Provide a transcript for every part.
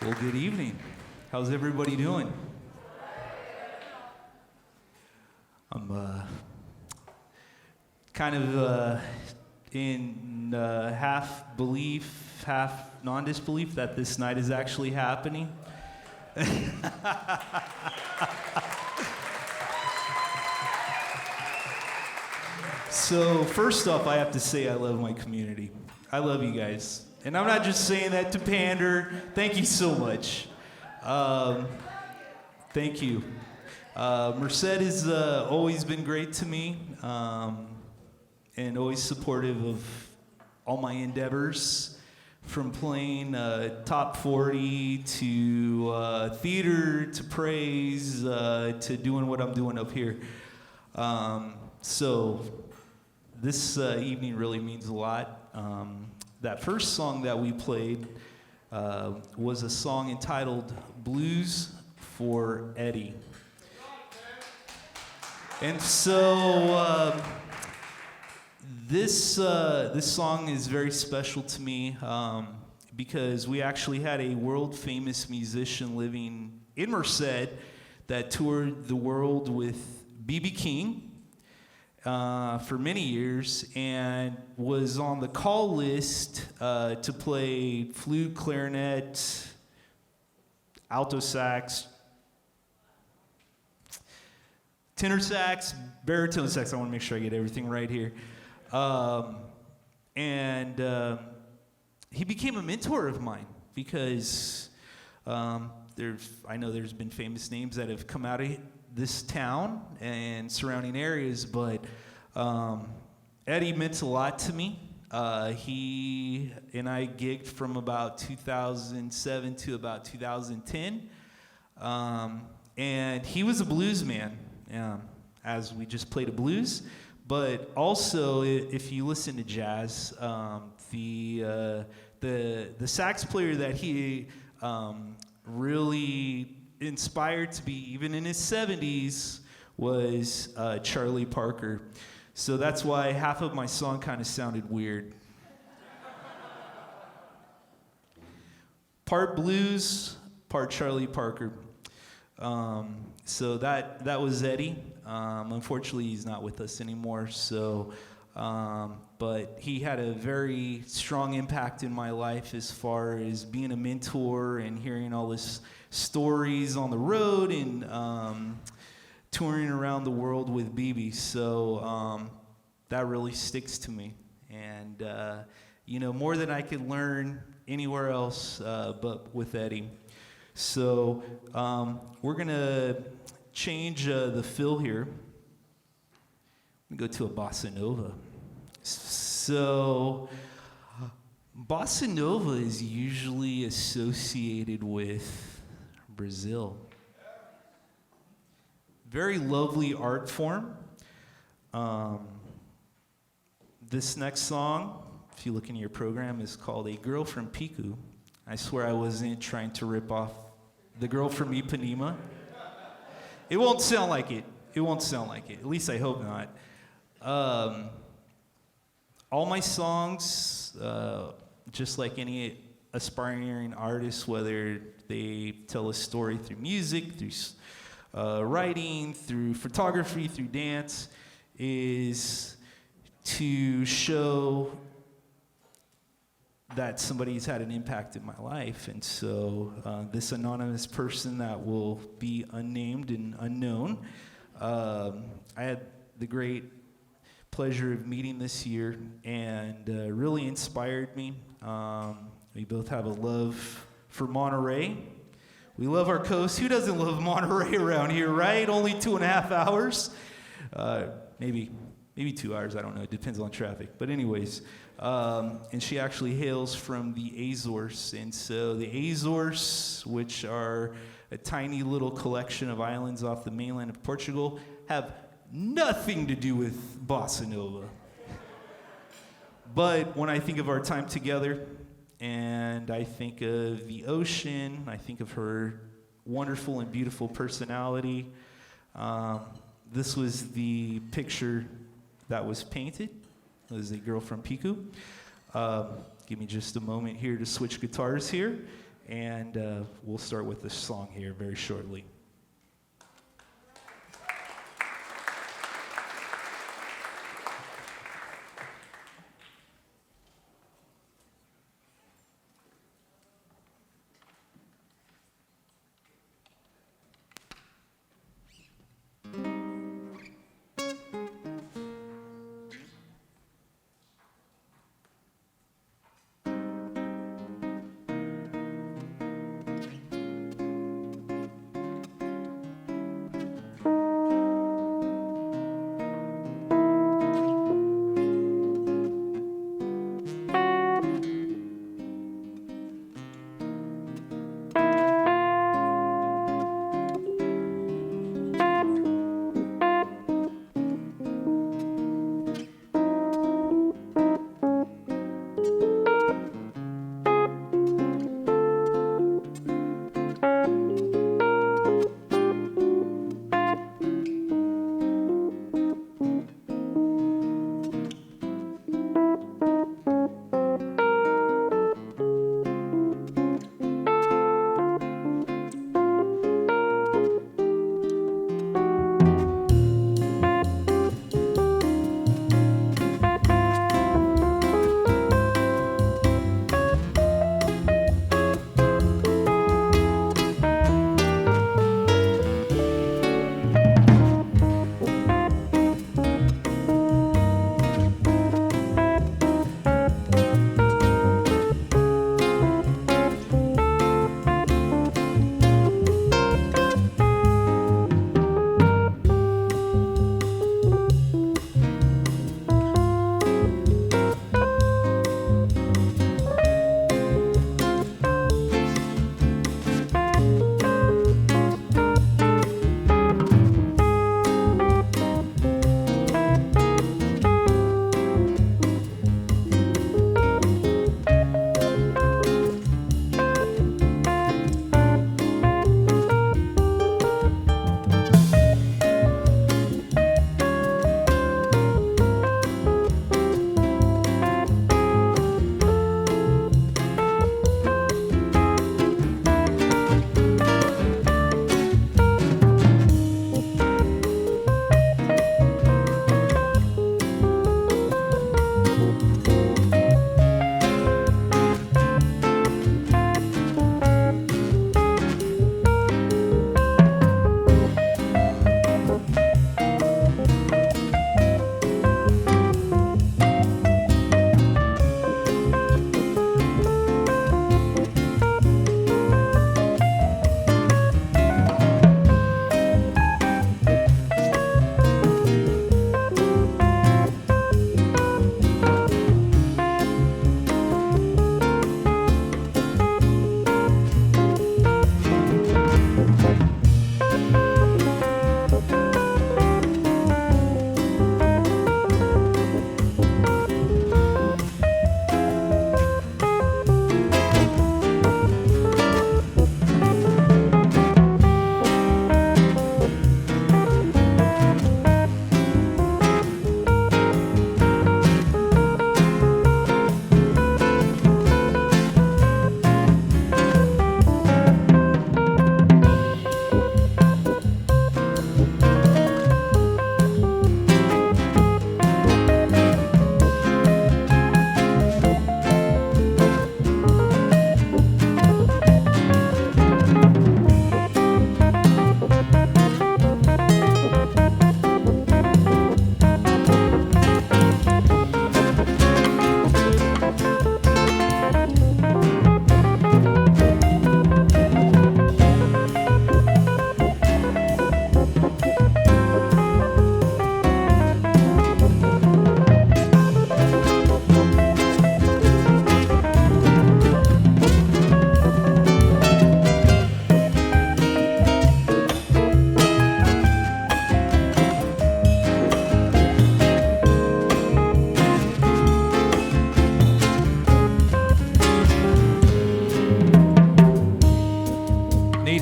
Well, good evening. How's everybody doing? I'm kind of in half belief, half non-disbelief that this night is actually happening. So first off, I have to say I love my community. I love you guys. And I'm not just saying that to pander. Thank you so much. Thank you. Merced has always been great to me and always supportive of all my endeavors, from playing top 40 to theater to praise to doing what I'm doing up here. So this evening really means a lot. That first song that we played was a song entitled Blues for Eddie. And so this song is very special to me because we actually had a world-famous musician living in Merced that toured the world with B.B. King for many years and was on the call list to play flute, clarinet, alto sax, tenor sax, baritone sax. I want to make sure I get everything right here. And he became a mentor of mine because I know there's been famous names that have come out of this town and surrounding areas, but Eddie meant a lot to me. He and I gigged from about 2007 to about 2010, and he was a blues man, as we just played a blues. But also, if you listen to jazz, the sax player that he really inspired to be, even in his 70s, was Charlie Parker. So that's why half of my song kind of sounded weird. Part blues, part Charlie Parker. So that was Eddie. Unfortunately, he's not with us anymore. So, but he had a very strong impact in my life as far as being a mentor and hearing all his stories on the road and touring around the world with BB. So that really sticks to me. And, more than I could learn anywhere else but with Eddie. So we're going to change the fill here. I'm going to go to a bossa nova. So bossa nova is usually associated with Brazil. Very lovely art form. This next song, if you look in your program, is called A Girl from Piku. I swear I wasn't trying to rip off the girl from Ipanema. It won't sound like it. It won't sound like it. At least I hope not. All my songs, just like any aspiring artist, whether they tell a story through music, through writing, through photography, through dance, is to show that somebody's had an impact in my life. And so this anonymous person that will be unnamed and unknown, I had the great pleasure of meeting this year and really inspired me. We both have a love for Monterey. We love our coast. Who doesn't love Monterey around here, right? Only 2.5 hours. Maybe 2 hours, I don't know. It depends on traffic. But anyways, and she actually hails from the Azores. And so the Azores, which are a tiny little collection of islands off the mainland of Portugal, have nothing to do with bossa nova. But when I think of our time together, and I think of the ocean, I think of her wonderful and beautiful personality, this was the picture that was painted. It was A Girl from Piku. Give me just a moment here to switch guitars here. And we'll start with this song here very shortly.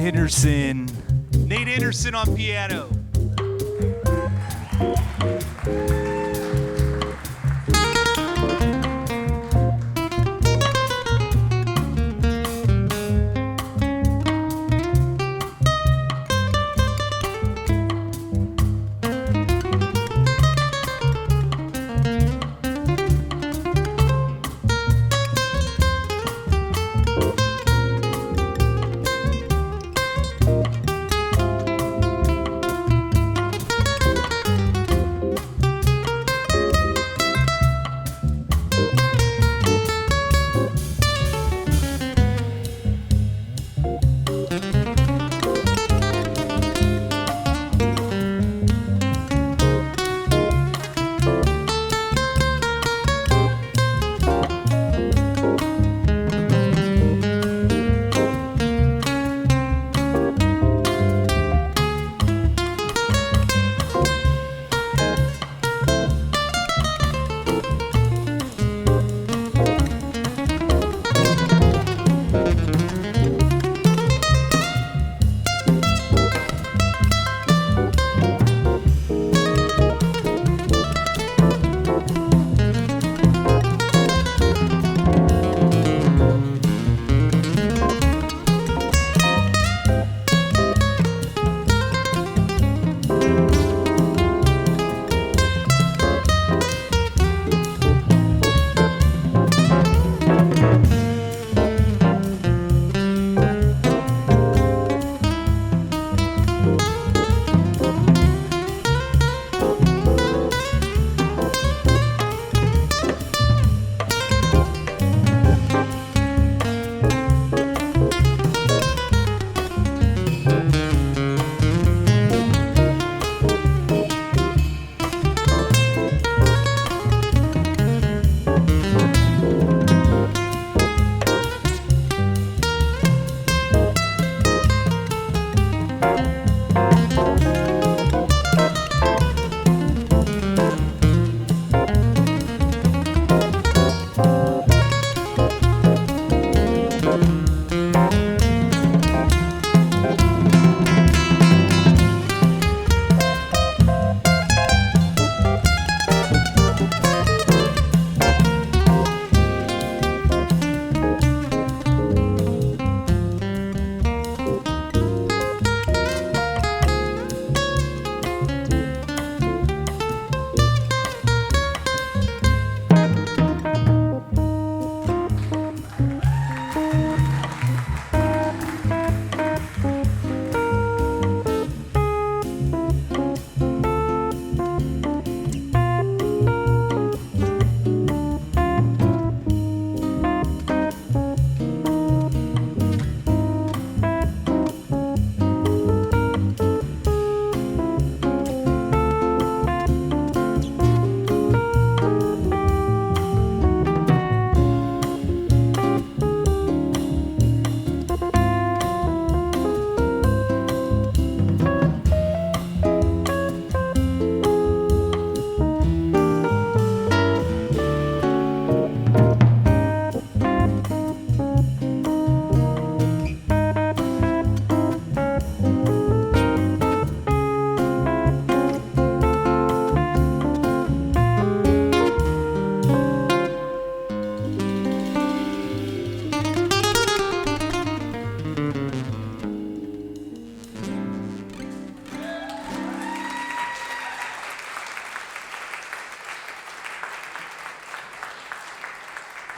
Henderson. Nate Henderson on piano.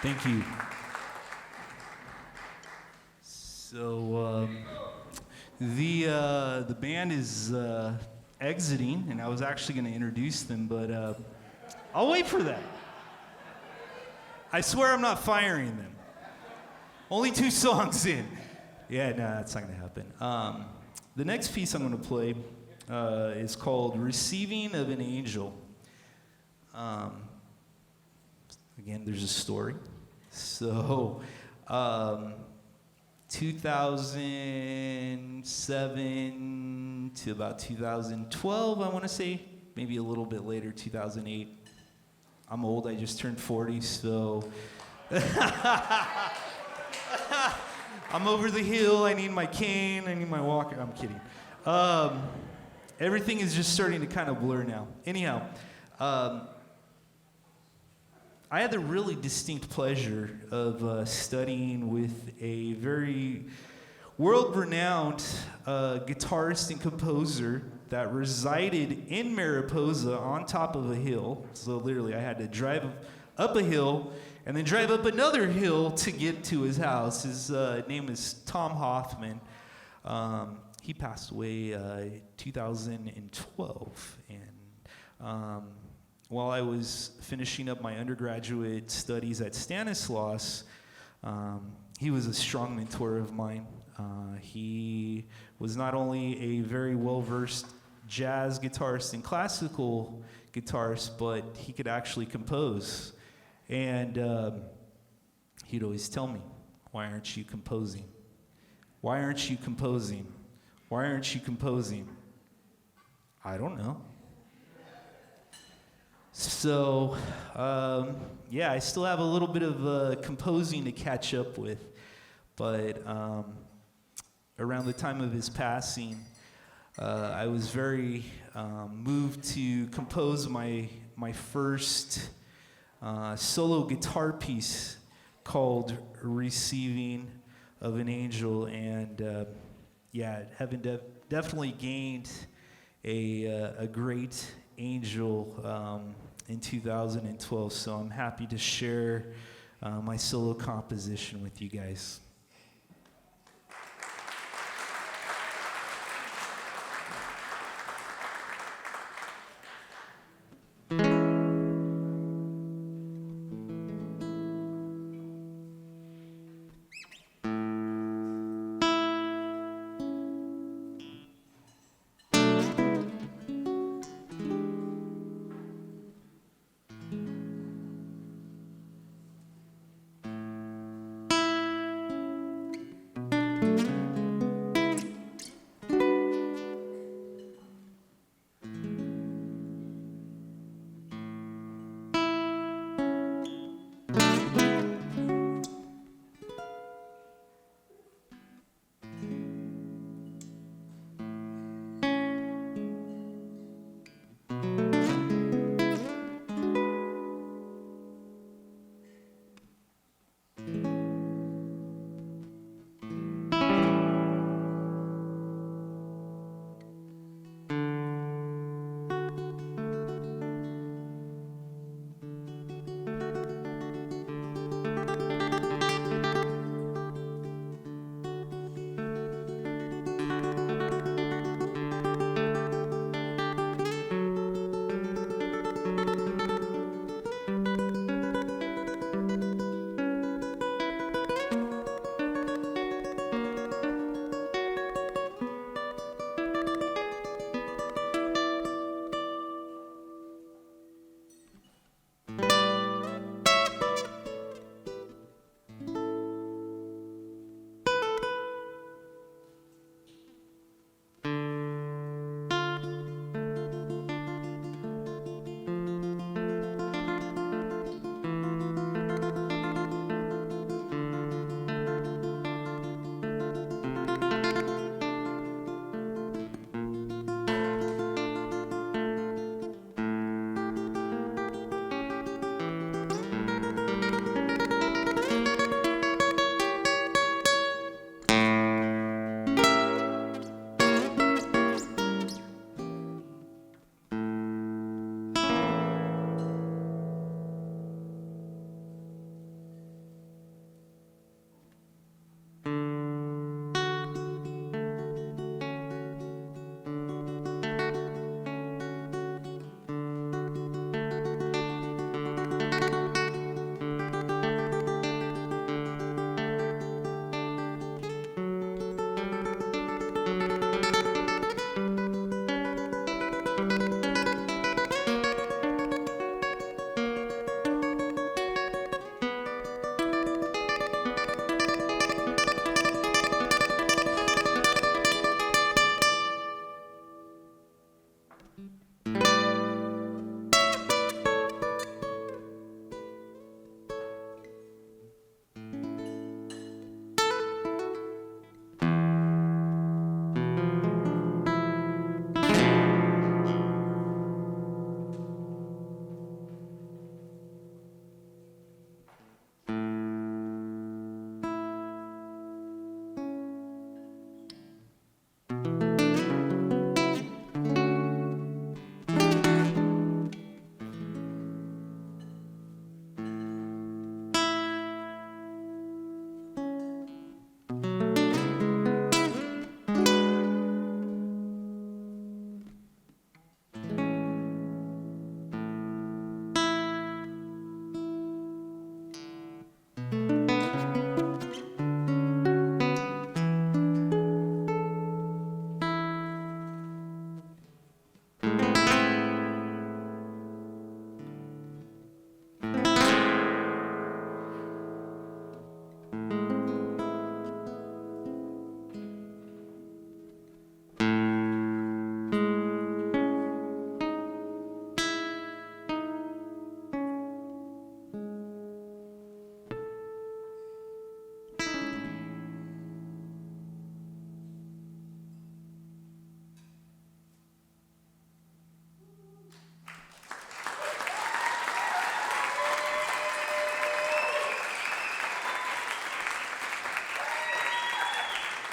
Thank you. So the band is exiting, and I was actually going to introduce them, but I'll wait for that. I swear I'm not firing them. Only 2 songs in. Yeah, no, that's not going to happen. The next piece I'm going to play is called Receiving of an Angel. Again, there's a story. So, 2007 to about 2012, I want to say, maybe a little bit later, 2008. I'm old, I just turned 40, so I'm over the hill, I need my cane, I need my walker. I'm kidding. Everything is just starting to kind of blur now. Anyhow, I had the really distinct pleasure of studying with a very world-renowned guitarist and composer that resided in Mariposa on top of a hill. So literally, I had to drive up a hill and then drive up another hill to get to his house. His name is Tom Hoffman. He passed away 2012, and while I was finishing up my undergraduate studies at Stanislaus, he was a strong mentor of mine. He was not only a very well-versed jazz guitarist and classical guitarist, but he could actually compose. And he'd always tell me, "Why aren't you composing? Why aren't you composing? Why aren't you composing?" I don't know. So, yeah, I still have a little bit of composing to catch up with, but around the time of his passing, I was very moved to compose my first solo guitar piece called "Receiving of an Angel," and yeah, having definitely gained a great angel in 2012, so I'm happy to share my solo composition with you guys.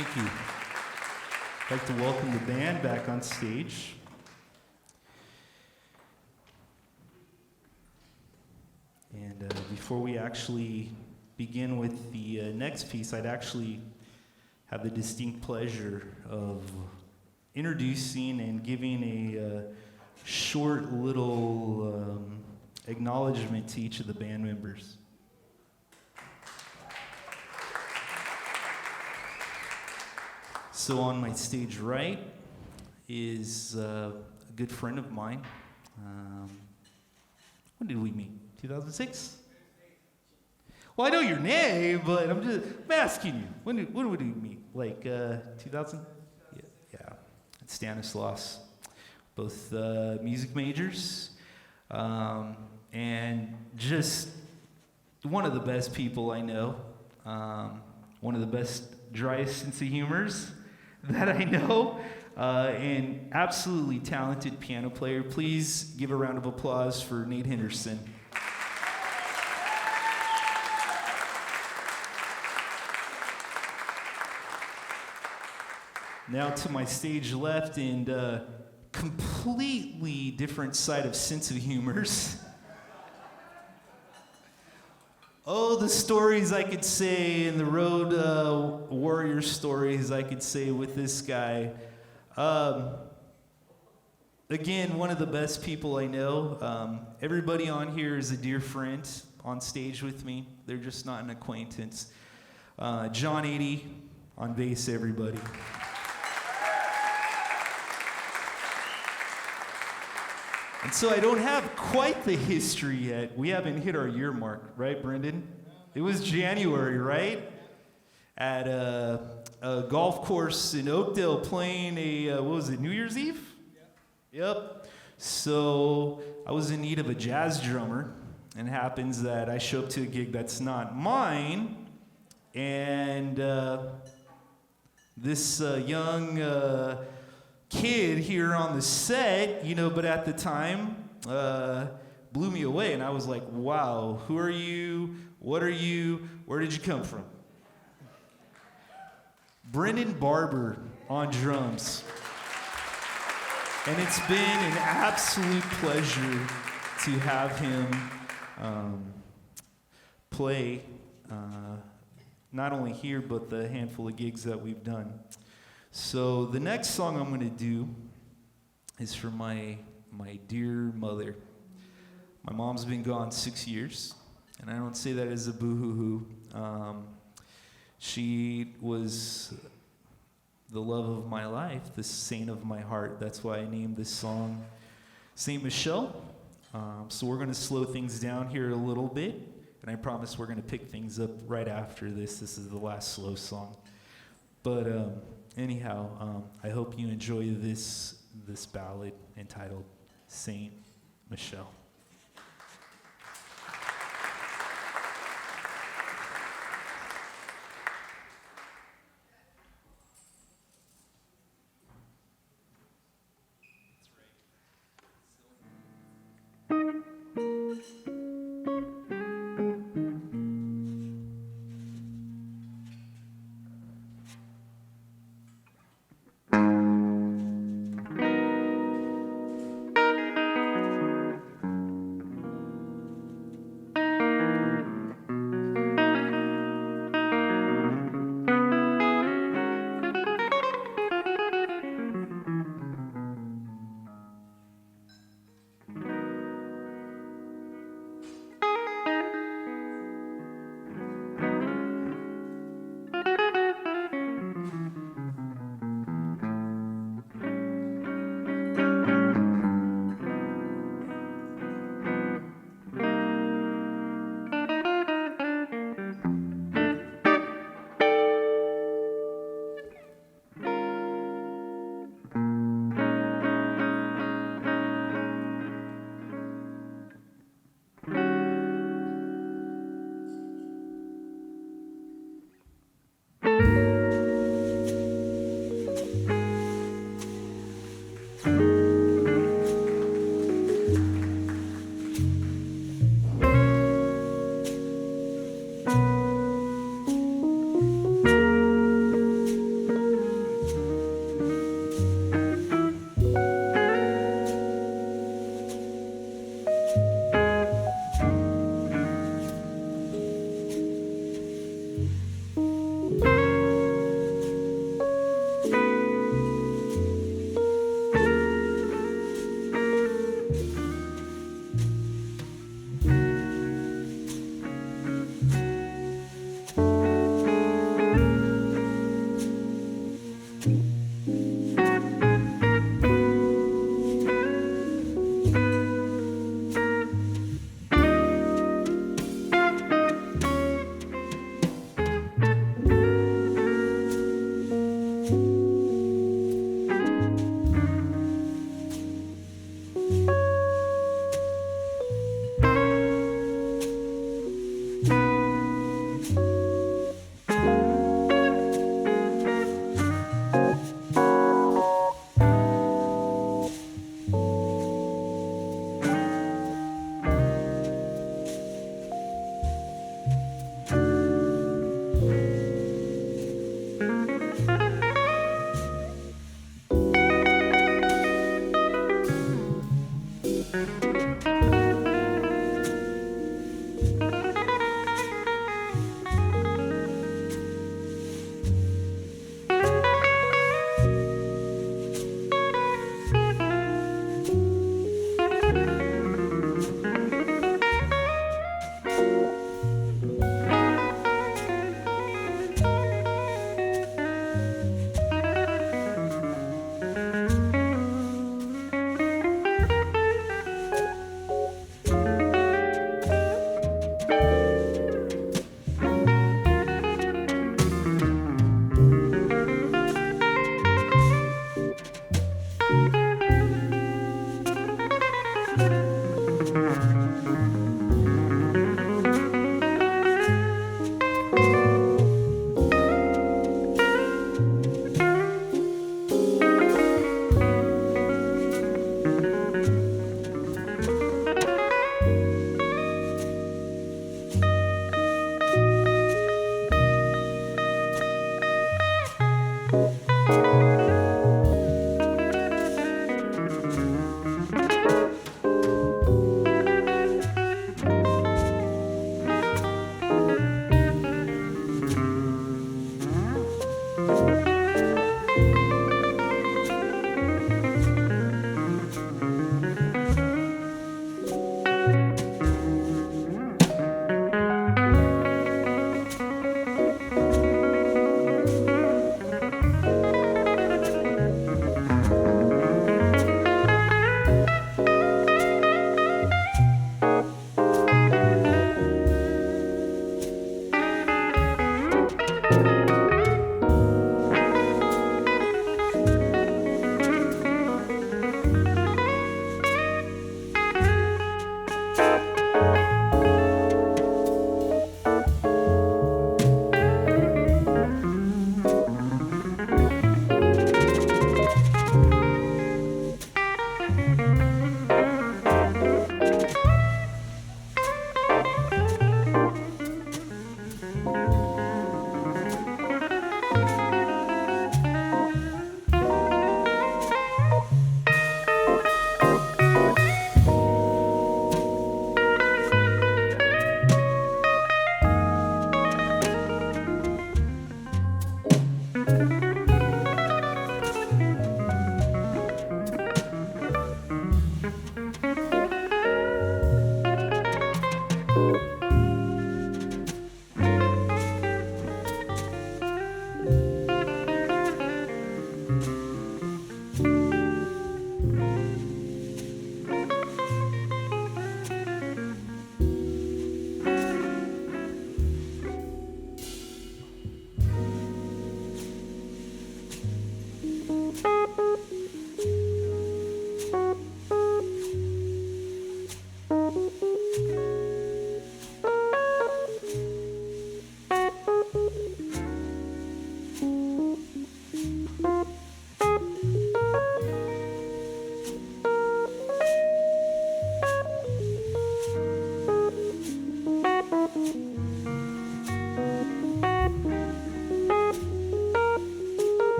Thank you. I'd like to welcome the band back on stage. And before we actually begin with the next piece, I'd actually have the distinct pleasure of introducing and giving a short little acknowledgement to each of the band members. So on my stage right is a good friend of mine. When did we meet? 2006? Well, I know your name, but I'm asking you. When did we meet? Like 2000? Yeah. Stanislaus. Both music majors. And just one of the best people I know. One of the best, driest sense of humors that I know. And absolutely talented piano player. Please give a round of applause for Nate Henderson. Now to my stage left, and completely different side of sense of humors. Oh, the stories I could say, and the road warrior stories I could say with this guy. Again, one of the best people I know. Everybody on here is a dear friend on stage with me. They're just not an acquaintance. John 80 on bass, everybody. And so I don't have quite the history yet. We haven't hit our year mark, right, Brendan? It was January, right? At a golf course in Oakdale playing New Year's Eve? Yep. So I was in need of a jazz drummer, and it happens that I show up to a gig that's not mine, and this young kid here on the set, but at the time, blew me away, and I was like, wow, who are you? What are you? Where did you come from? Brendan Barber on drums. And it's been an absolute pleasure to have him play not only here, but the handful of gigs that we've done. So the next song I'm going to do is for my dear mother. My mom's been gone 6 years, and I don't say that as a boo-hoo-hoo. She was the love of my life, the saint of my heart. That's why I named this song Saint Michelle. So we're going to slow things down here a little bit, and I promise we're going to pick things up right after this. This is the last slow song. But anyhow, I hope you enjoy this ballad entitled Saint Michelle.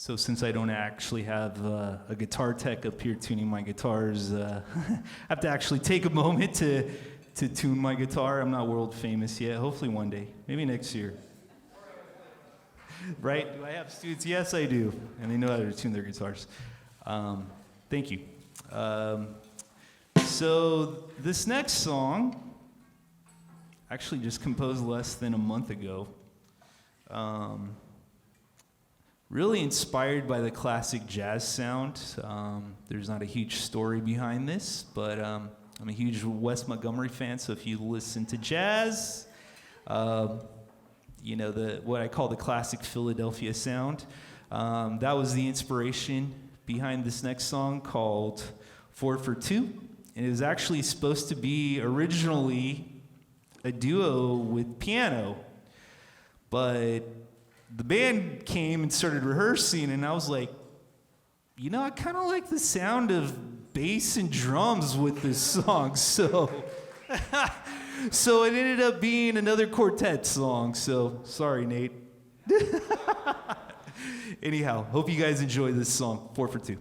So since I don't actually have a guitar tech up here tuning my guitars, I have to actually take a moment to tune my guitar. I'm not world famous yet. Hopefully one day, maybe next year. Right? Do I have students? Yes, I do. And they know how to tune their guitars. Thank you. So this next song, actually just composed less than a month ago. Really inspired by the classic jazz sound. There's not a huge story behind this, but I'm a huge Wes Montgomery fan, so if you listen to jazz, you know, what I call the classic Philadelphia sound, that was the inspiration behind this next song called 4 for 2. And it was actually supposed to be originally a duo with piano, but the band came and started rehearsing, and I was like, you know, I kind of like the sound of bass and drums with this song, so so it ended up being another quartet song, so sorry, Nate. Anyhow, hope you guys enjoy this song, 4 for 2.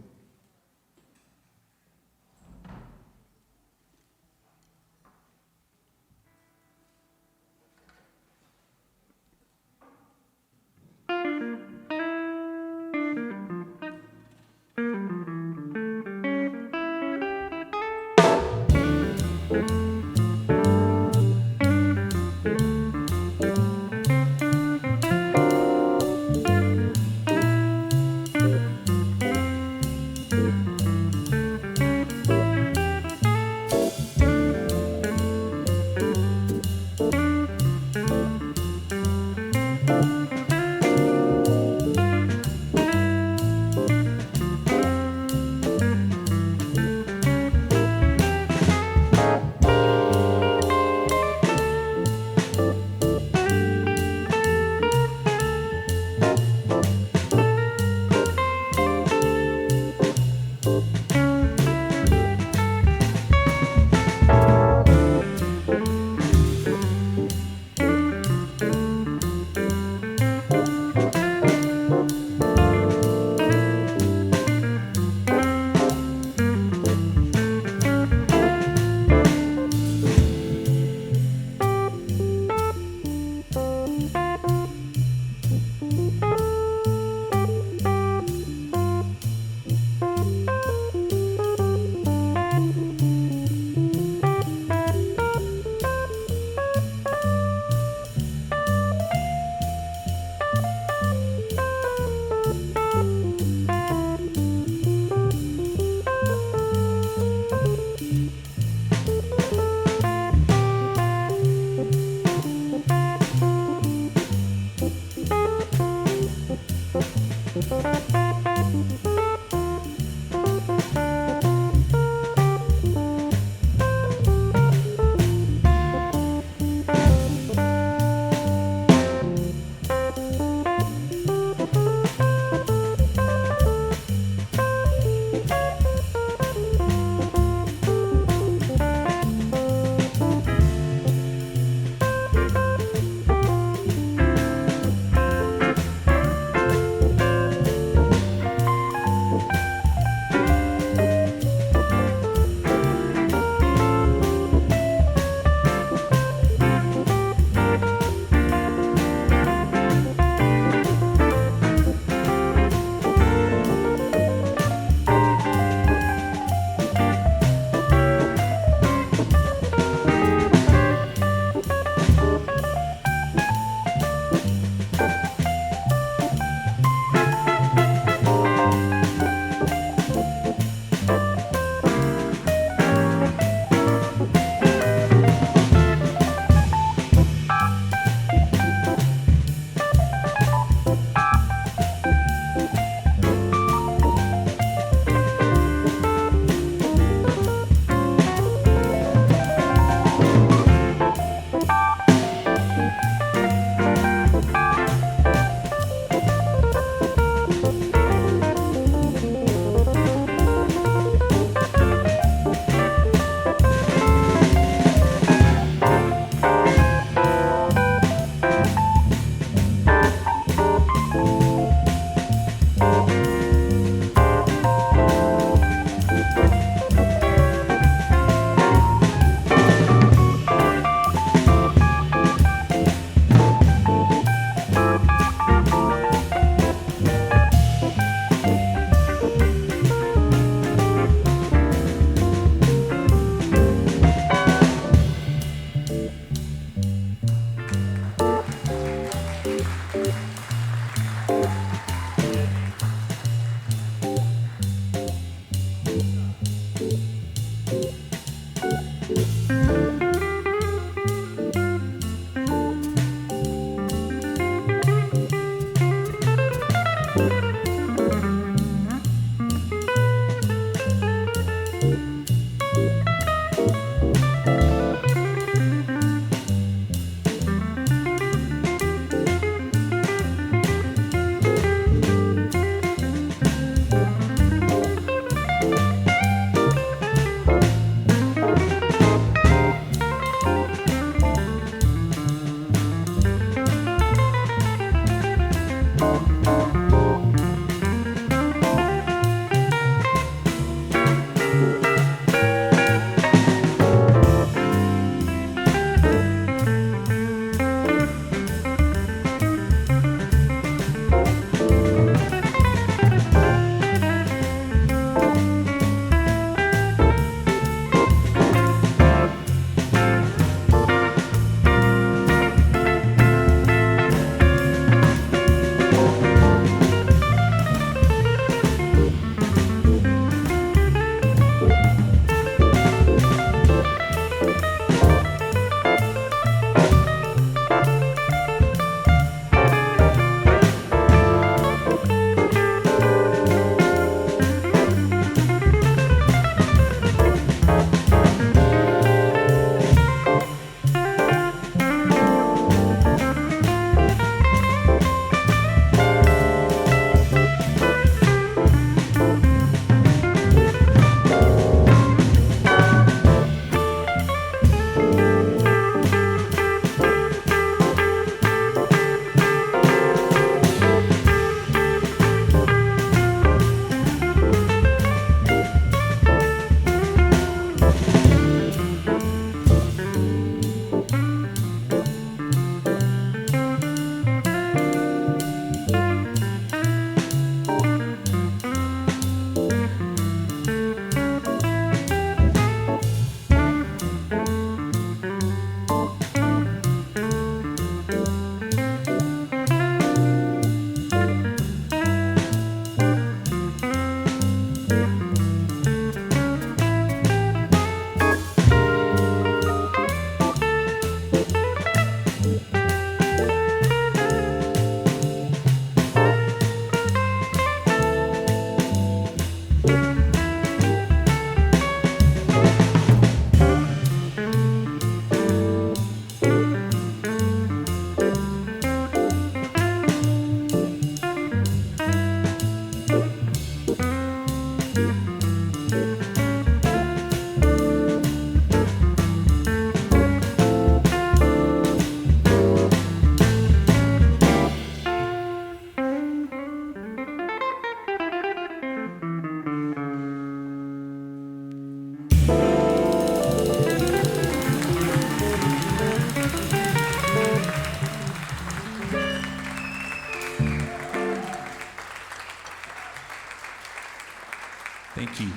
Thank you.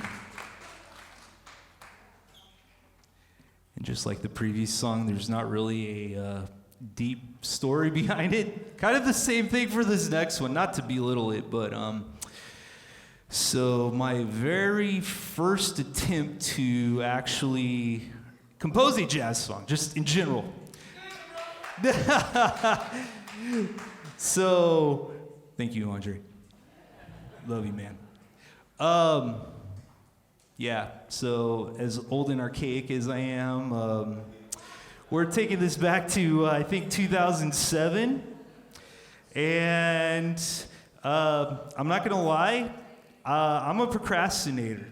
And just like the previous song, there's not really a deep story behind it. Kind of the same thing for this next one, not to belittle it, but so my very first attempt to actually compose a jazz song, just in general. So, thank you, Andre. Love you, man. Yeah, so as old and archaic as I am, we're taking this back to, I think, 2007. And I'm not going to lie, I'm a procrastinator.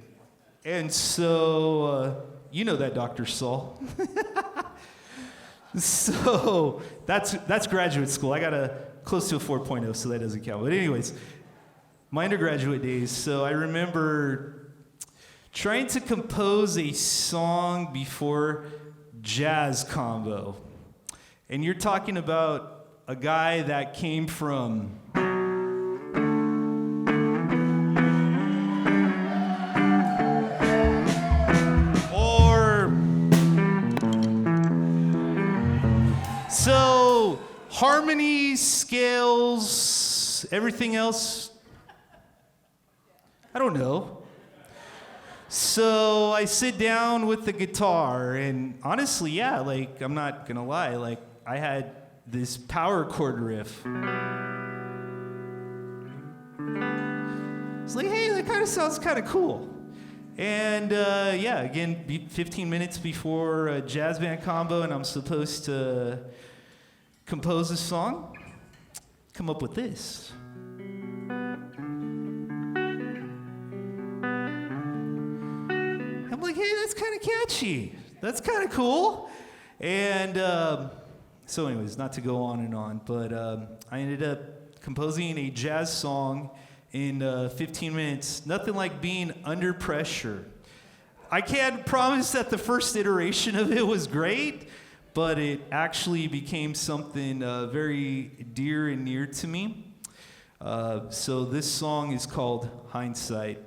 And so, you know that, Dr. Saul. So that's graduate school. I got close to a 4.0, so that doesn't count. But anyways, my undergraduate days, so I remember trying to compose a song before jazz combo. And you're talking about a guy that came from so harmonies, scales, everything else, I don't know. So I sit down with the guitar, and honestly, yeah, like, I'm not gonna lie, like, I had this power chord riff. It's like, hey, that kind of sounds kind of cool. And yeah, again, 15 minutes before a jazz band combo, and I'm supposed to compose a song, come up with this. I'm like, hey, that's kind of catchy. That's kind of cool. And so anyways, not to go on and on, but I ended up composing a jazz song in 15 minutes. Nothing like being under pressure. I can't promise that the first iteration of it was great, but it actually became something very dear and near to me. So this song is called Hindsight.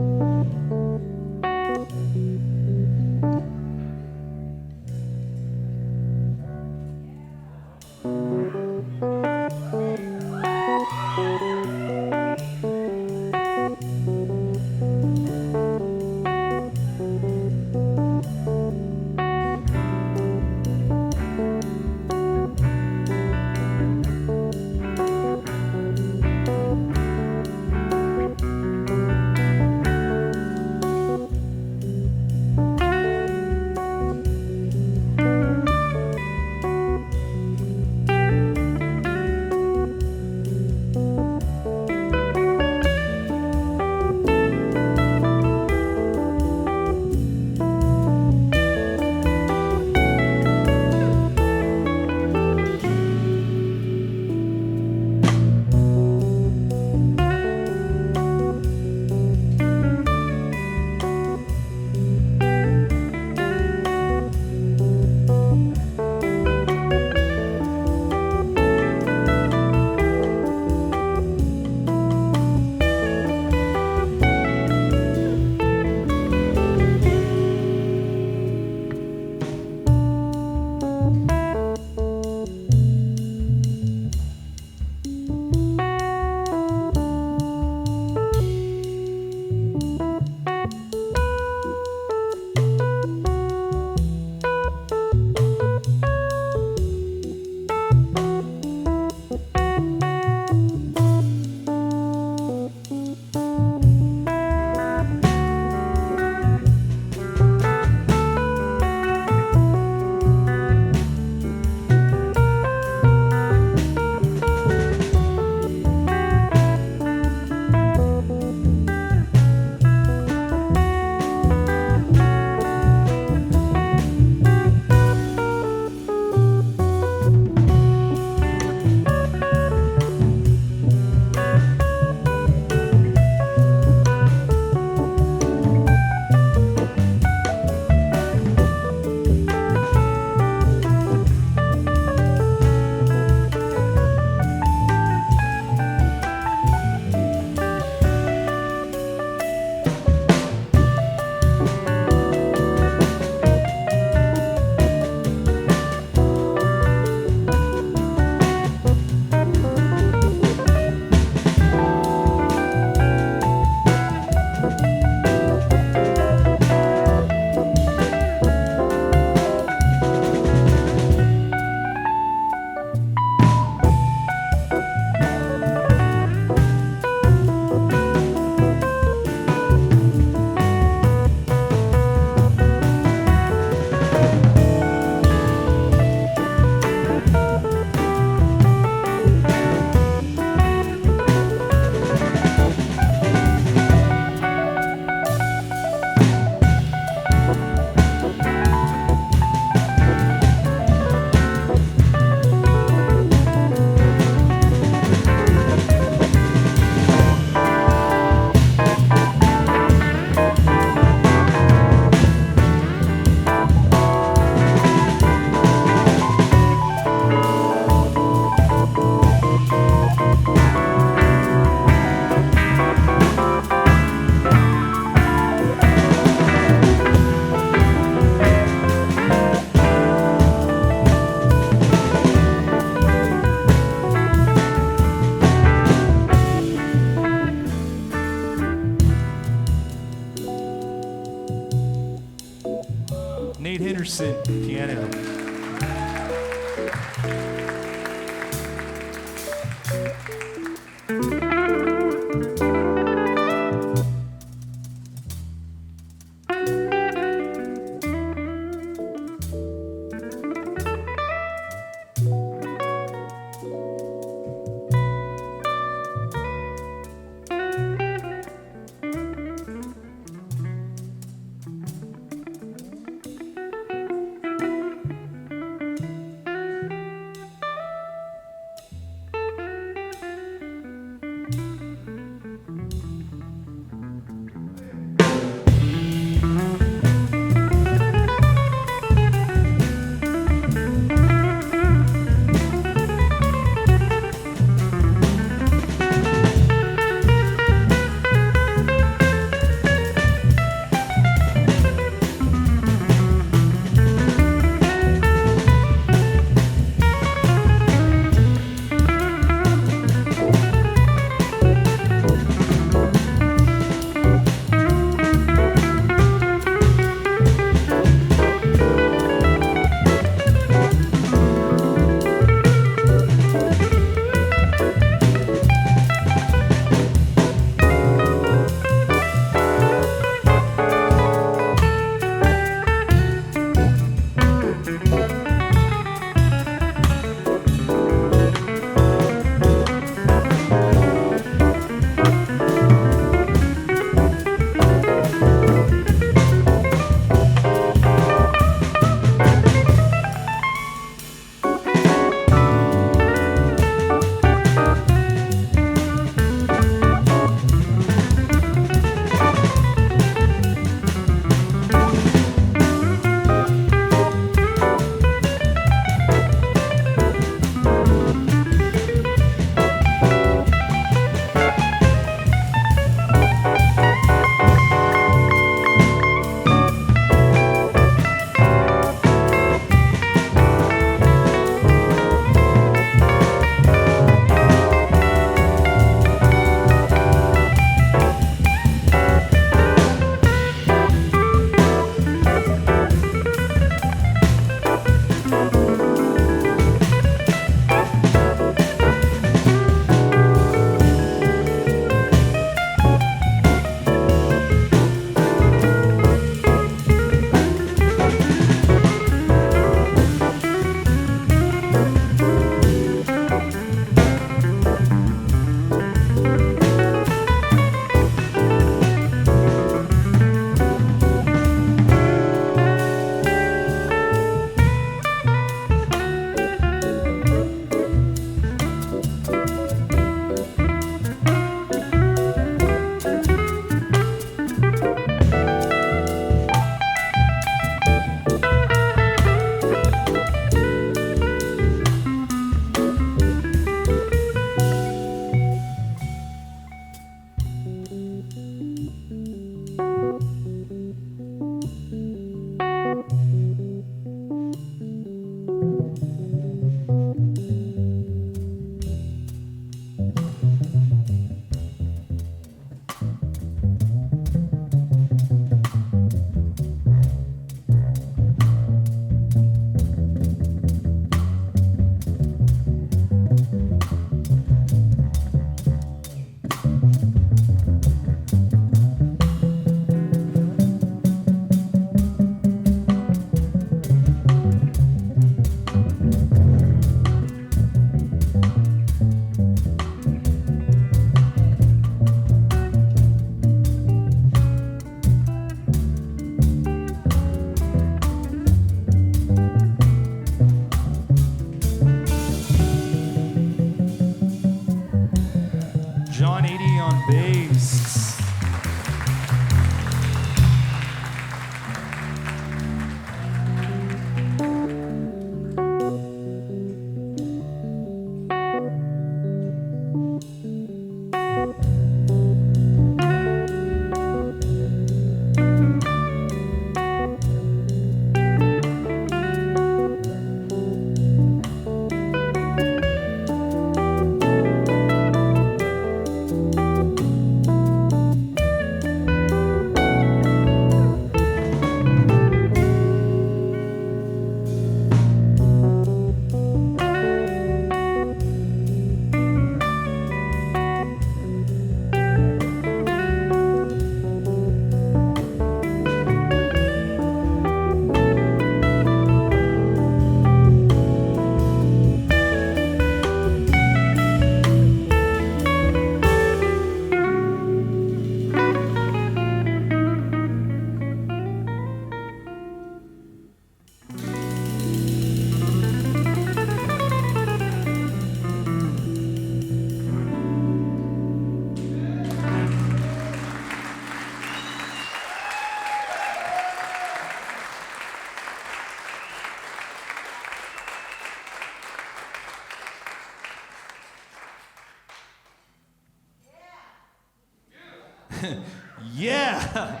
Yeah!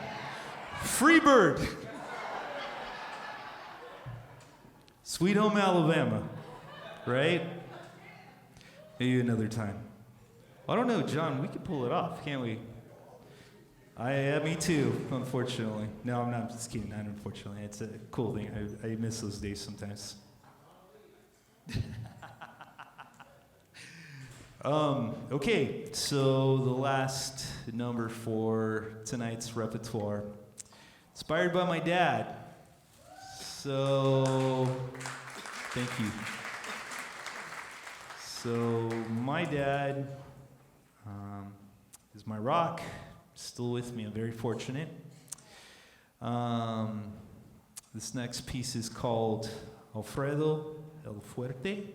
Freebird! Sweet Home Alabama, right? Maybe another time. I don't know, John, we could pull it off, can't we? Me too, unfortunately. No, I'm not, just kidding, not unfortunately. It's a cool thing. I miss those days sometimes. Okay, so the last number for tonight's repertoire, inspired by my dad. So, thank you. So, my dad is my rock, still with me. I'm very fortunate. This next piece is called Alfredo el Fuerte,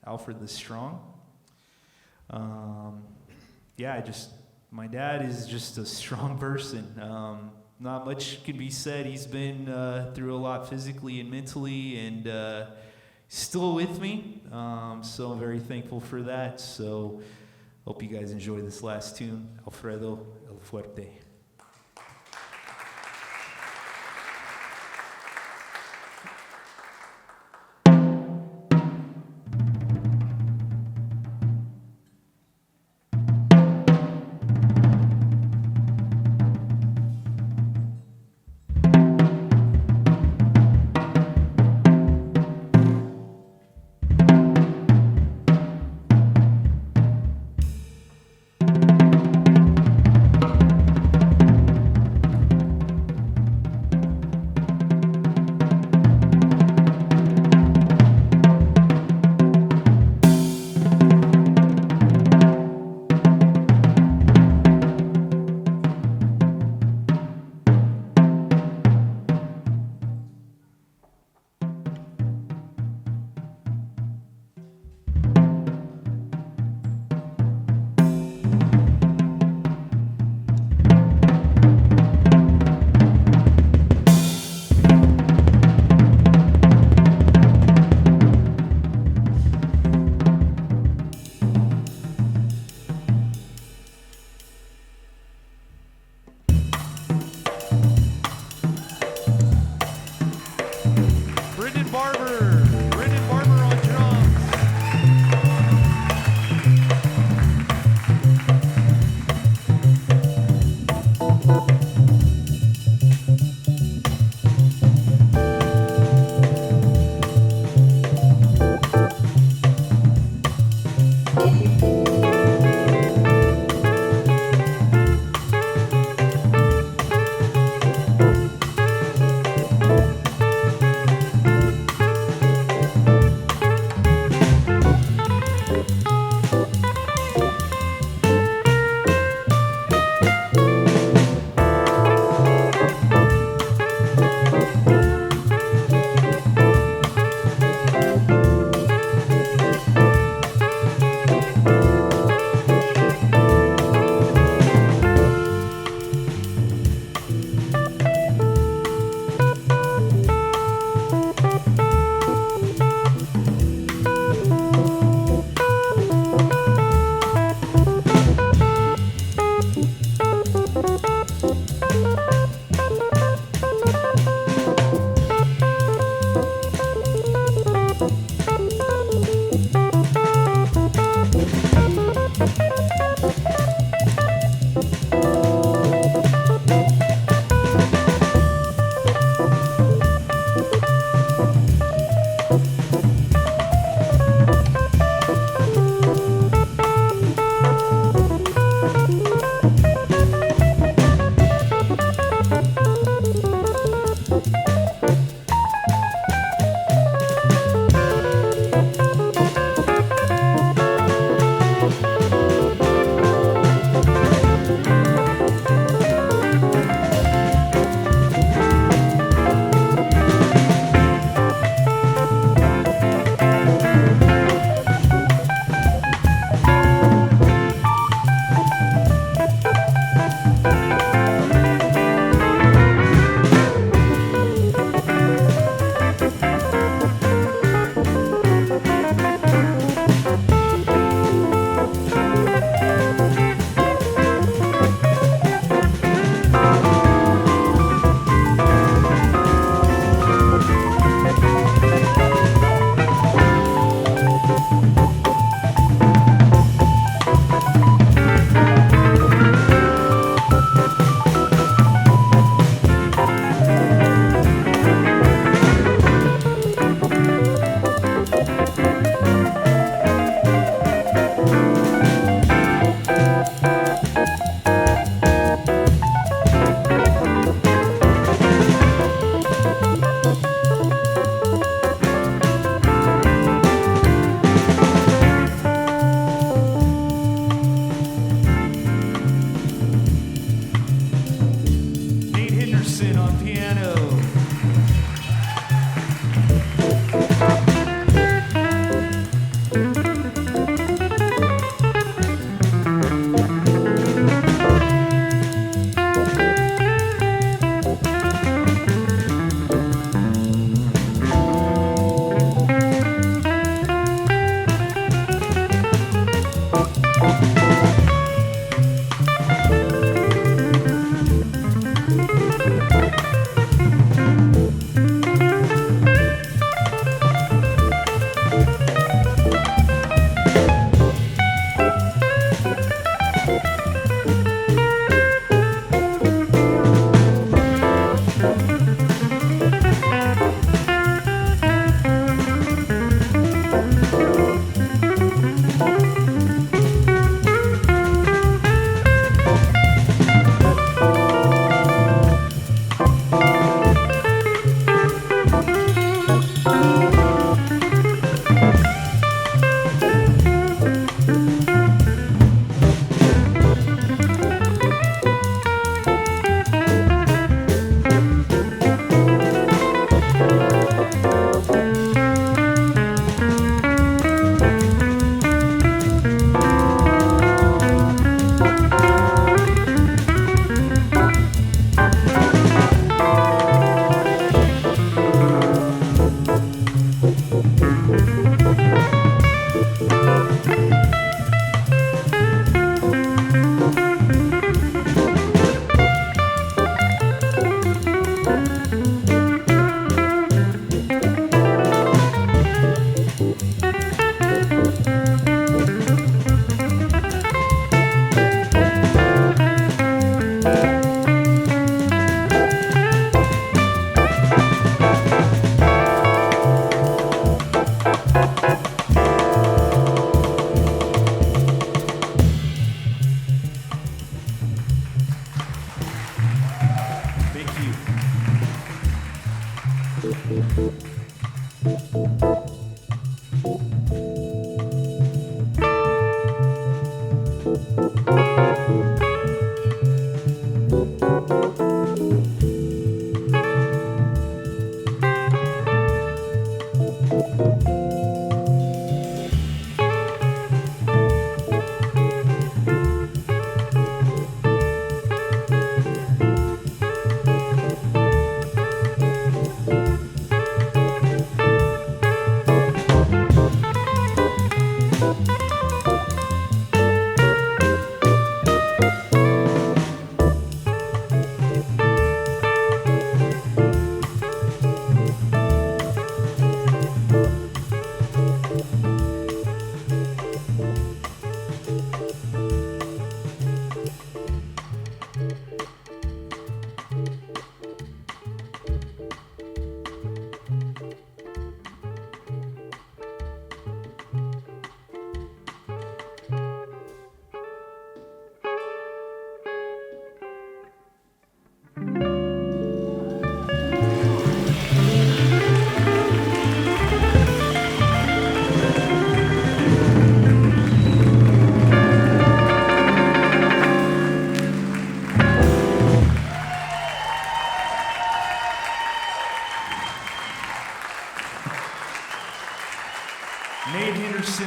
Alfred the Strong. My dad is just a strong person. Not much can be said. He's been through a lot physically and mentally, and still with me. So I'm very thankful for that. So hope you guys enjoy this last tune, Alfredo el Fuerte.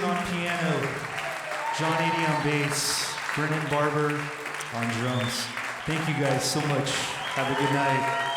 On piano, John Eady on bass, Brennan Barber on drums. Thank you guys so much. Have a good night.